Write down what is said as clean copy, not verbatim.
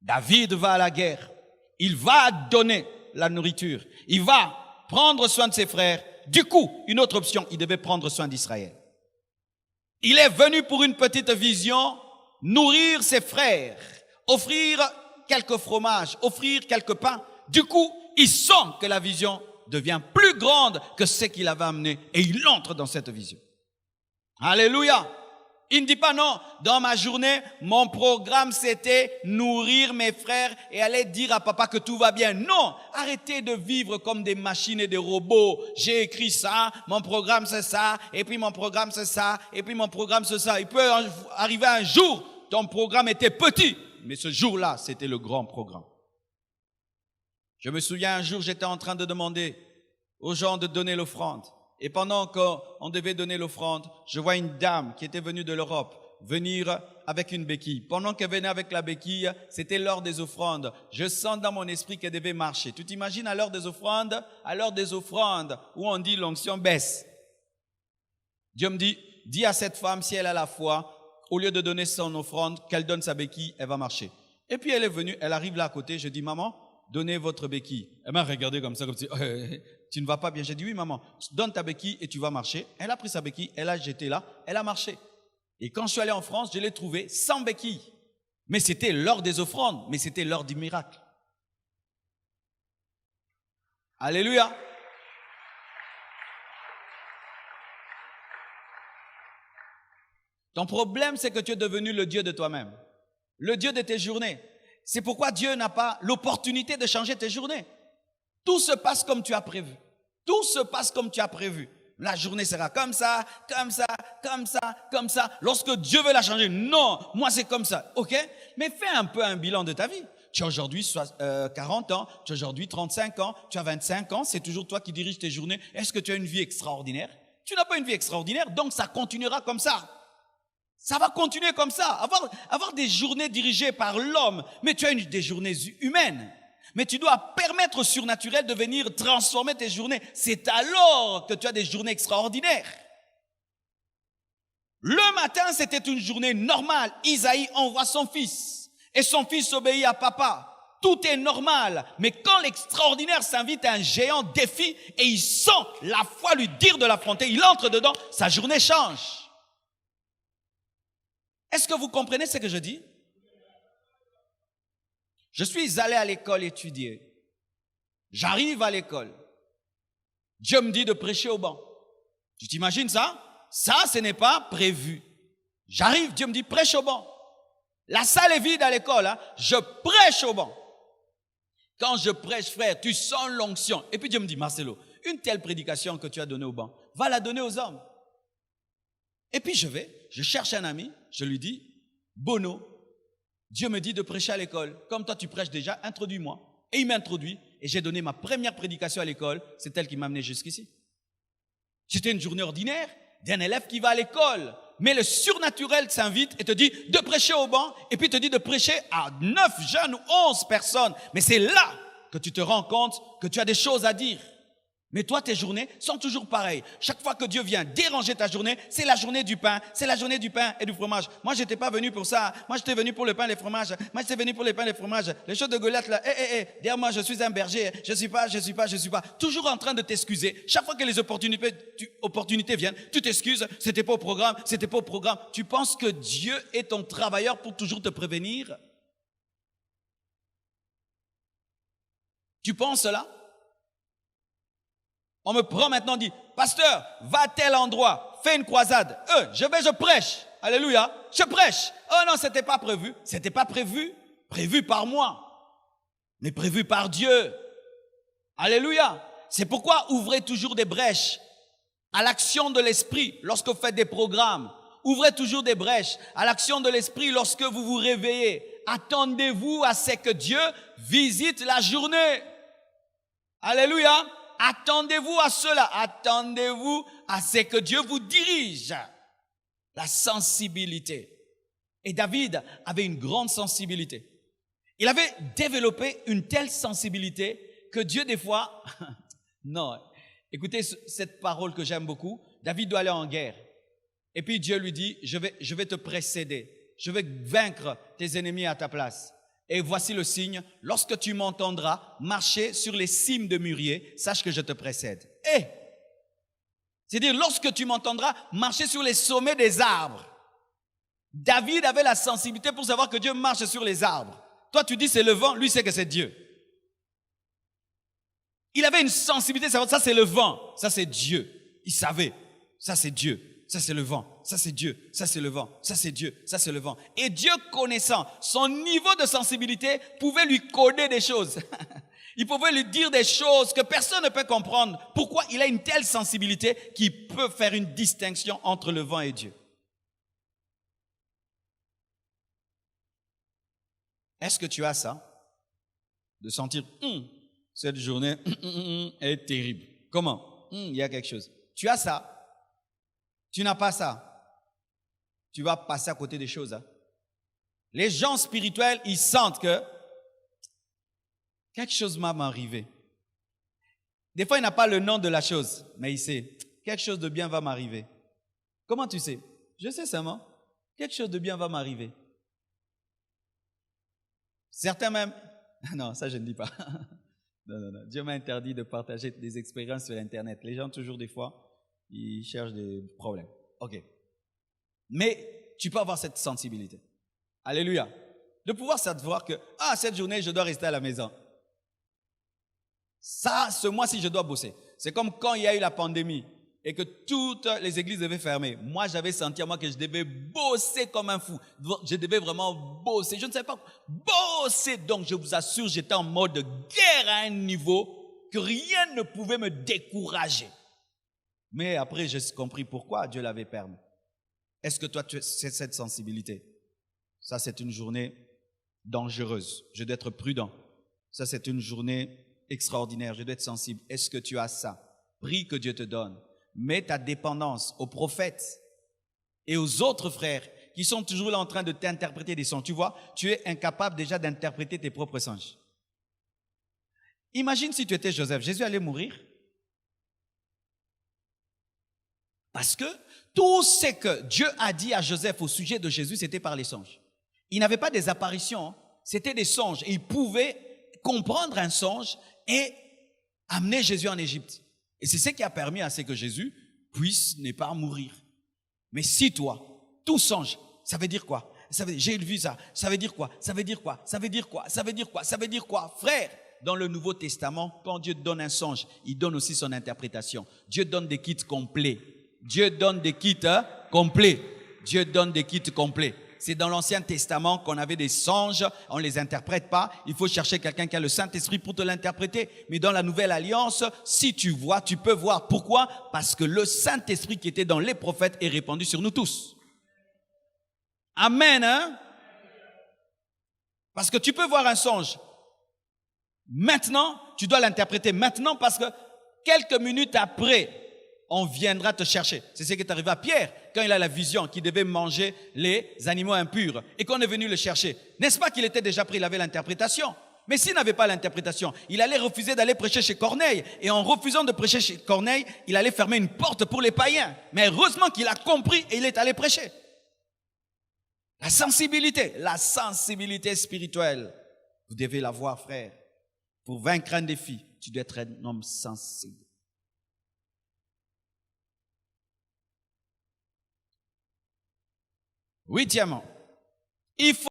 David va à la guerre. Il va donner la nourriture. Il va prendre soin de ses frères. Du coup, une autre option, il devait prendre soin d'Israël. Il est venu pour une petite vision, nourrir ses frères, offrir quelques fromages, offrir quelques pains. Du coup, il sent que la vision devient plus grande que ce qu'il avait amené et il entre dans cette vision. Alléluia! Il ne dit pas non, dans ma journée, mon programme c'était nourrir mes frères et aller dire à papa que tout va bien. Non, arrêtez de vivre comme des machines et des robots. J'ai écrit ça, mon programme c'est ça, et puis mon programme c'est ça, et puis mon programme c'est ça. Il peut arriver un jour, ton programme était petit, mais ce jour-là, c'était le grand programme. Je me souviens un jour, j'étais en train de demander aux gens de donner l'offrande. Et pendant qu'on devait donner l'offrande, je vois une dame qui était venue de l'Europe venir avec une béquille. Pendant qu'elle venait avec la béquille, c'était l'heure des offrandes. Je sens dans mon esprit qu'elle devait marcher. Tu t'imagines à l'heure des offrandes où on dit l'onction baisse. Dieu me dit, dis à cette femme si elle a la foi, au lieu de donner son offrande, qu'elle donne sa béquille, elle va marcher. Et puis elle est venue, elle arrive là à côté, je dis, maman, donnez votre béquille. Elle m'a regardé comme ça, comme si, tu ne vas pas bien. J'ai dit, oui maman, donne ta béquille et tu vas marcher. Elle a pris sa béquille, elle a jeté là, elle a marché. Et quand je suis allé en France, je l'ai trouvée sans béquille. Mais c'était l'heure des offrandes, mais c'était l'heure du miracle. Alléluia. Ton problème, c'est que tu es devenu le Dieu de toi-même, le Dieu de tes journées. C'est pourquoi Dieu n'a pas l'opportunité de changer tes journées. Tout se passe comme tu as prévu. Tout se passe comme tu as prévu. La journée sera comme ça, comme ça, comme ça, comme ça. Lorsque Dieu veut la changer, non, moi c'est comme ça. Ok? Mais fais un peu un bilan de ta vie. Tu as aujourd'hui 40 ans, tu as aujourd'hui 35 ans, tu as 25 ans, c'est toujours toi qui diriges tes journées. Est-ce que tu as une vie extraordinaire? Tu n'as pas une vie extraordinaire, donc ça continuera comme ça. Ça va continuer comme ça, avoir des journées dirigées par l'homme, mais tu as des journées humaines. Mais tu dois permettre au surnaturel de venir transformer tes journées. C'est alors que tu as des journées extraordinaires. Le matin, c'était une journée normale. Isaïe envoie son fils et son fils obéit à papa. Tout est normal, mais quand l'extraordinaire s'invite à un géant défi et il sent la foi lui dire de l'affronter, il entre dedans, sa journée change. Est-ce que vous comprenez ce que je dis? Je suis allé à l'école étudier. J'arrive à l'école. Dieu me dit de prêcher au banc. Tu t'imagines ça? Ça, ce n'est pas prévu. J'arrive, Dieu me dit prêche au banc. La salle est vide à l'école, hein? Je prêche au banc. Quand je prêche, frère, tu sens l'onction. Et puis Dieu me dit, Marcelo, une telle prédication que tu as donnée au banc, va la donner aux hommes. Et puis je cherche un ami, je lui dis, Bono, Dieu me dit de prêcher à l'école. Comme toi tu prêches déjà, introduis-moi. Et il m'introduit et j'ai donné ma première prédication à l'école. C'est elle qui m'a amené jusqu'ici. C'était une journée ordinaire d'un élève qui va à l'école. Mais le surnaturel s'invite et te dit de prêcher au banc et puis te dit de prêcher à 9 jeunes ou 11 personnes. Mais c'est là que tu te rends compte que tu as des choses à dire. Mais toi, tes journées sont toujours pareilles. Chaque fois que Dieu vient déranger ta journée, c'est la journée du pain. C'est la journée du pain et du fromage. Moi, j'étais pas venu pour ça. Moi, j'étais venu pour le pain et les fromages. Moi, j'étais venu pour le pain et les fromages. Les choses de Goliath, là. Derrière moi, je suis un berger. Je suis pas. Toujours en train de t'excuser. Chaque fois que les opportunités viennent, tu t'excuses. C'était pas au programme. Tu penses que Dieu est ton travailleur pour toujours te prévenir? Tu penses cela? On me prend maintenant, dit, pasteur, va à tel endroit, fais une croisade. Je prêche. Alléluia, je prêche. Oh non, c'était pas prévu. C'était pas prévu. Prévu par moi. Mais prévu par Dieu. Alléluia. C'est pourquoi ouvrez toujours des brèches à l'action de l'esprit lorsque vous faites des programmes. Ouvrez toujours des brèches à l'action de l'esprit lorsque vous vous réveillez. Attendez-vous à ce que Dieu visite la journée. Alléluia. Attendez-vous à cela. Attendez-vous à ce que Dieu vous dirige. La sensibilité. Et David avait une grande sensibilité. Il avait développé une telle sensibilité que Dieu, des fois... Non, écoutez cette parole que j'aime beaucoup. David doit aller en guerre. Et puis Dieu lui dit, je vais te précéder. Je vais vaincre tes ennemis à ta place. Et voici le signe, lorsque tu m'entendras marcher sur les cimes de mûriers, sache que je te précède. C'est-à-dire, lorsque tu m'entendras marcher sur les sommets des arbres. David avait la sensibilité pour savoir que Dieu marche sur les arbres. Toi, tu dis c'est le vent, lui sait que c'est Dieu. Il avait une sensibilité, ça c'est le vent, ça c'est Dieu. Il savait, ça c'est Dieu, ça c'est le vent, ça c'est Dieu, ça c'est le vent, ça c'est Dieu, ça c'est le vent. Et Dieu connaissant son niveau de sensibilité pouvait lui coder des choses. Il pouvait lui dire des choses que personne ne peut comprendre. Pourquoi il a une telle sensibilité qu'il peut faire une distinction entre le vent et Dieu. Est-ce que tu as ça? De sentir, cette journée est terrible. Comment? Il y a quelque chose. Tu as ça? Tu n'as pas ça? Tu vas passer à côté des choses. Hein? Les gens spirituels, ils sentent que quelque chose va m'arriver. Des fois, il n'a pas le nom de la chose, mais il sait, quelque chose de bien va m'arriver. Comment tu sais? Je sais seulement, quelque chose de bien va m'arriver. Certains même, non, ça je ne dis pas. Non. Dieu m'a interdit de partager des expériences sur Internet. Les gens, toujours des fois, ils cherchent des problèmes. Ok. Mais tu peux avoir cette sensibilité. Alléluia. De pouvoir savoir que, cette journée, je dois rester à la maison. Ça, ce mois-ci, je dois bosser. C'est comme quand il y a eu la pandémie et que toutes les églises devaient fermer. Moi, j'avais senti à moi que je devais bosser comme un fou. Je devais vraiment bosser. Je ne sais pas, bosser. Donc, je vous assure, j'étais en mode guerre à un niveau que rien ne pouvait me décourager. Mais après, j'ai compris pourquoi Dieu l'avait permis. Est-ce que toi, tu as cette sensibilité? Ça, c'est une journée dangereuse. Je dois être prudent. Ça, c'est une journée extraordinaire. Je dois être sensible. Est-ce que tu as ça? Prie que Dieu te donne. Mets ta dépendance aux prophètes et aux autres frères qui sont toujours là en train de t'interpréter des songes. Tu vois, tu es incapable déjà d'interpréter tes propres songes. Imagine si tu étais Joseph. Jésus allait mourir. Parce que tout ce que Dieu a dit à Joseph au sujet de Jésus, c'était par les songes. Il n'avait pas des apparitions, c'était des songes. Et il pouvait comprendre un songe et amener Jésus en Égypte. Et c'est ce qui a permis à ce que Jésus puisse ne pas mourir. Mais si toi, tout songe, ça veut dire quoi? Ça veut dire, j'ai vu ça, ça veut dire quoi? Ça veut dire quoi? Ça veut dire quoi? Ça veut dire quoi? Ça veut dire quoi? Frère, dans le Nouveau Testament, quand Dieu donne un songe, il donne aussi son interprétation. Dieu donne des kits complets. Dieu donne des kits complets. Dieu donne des kits complets. C'est dans l'Ancien Testament qu'on avait des songes, on ne les interprète pas. Il faut chercher quelqu'un qui a le Saint-Esprit pour te l'interpréter. Mais dans la Nouvelle Alliance, si tu vois, tu peux voir. Pourquoi? Parce que le Saint-Esprit qui était dans les prophètes est répandu sur nous tous. Amen, hein? Parce que tu peux voir un songe. Maintenant, tu dois l'interpréter maintenant parce que quelques minutes après, on viendra te chercher. C'est ce qui est arrivé à Pierre quand il a la vision qu'il devait manger les animaux impurs et qu'on est venu le chercher. N'est-ce pas qu'il était déjà pris, il avait l'interprétation? Mais s'il n'avait pas l'interprétation, il allait refuser d'aller prêcher chez Corneille. Et en refusant de prêcher chez Corneille, il allait fermer une porte pour les païens. Mais heureusement qu'il a compris et il est allé prêcher. La sensibilité spirituelle, vous devez l'avoir, frère. Pour vaincre un défi, tu dois être un homme sensible. Huitièmement, il faut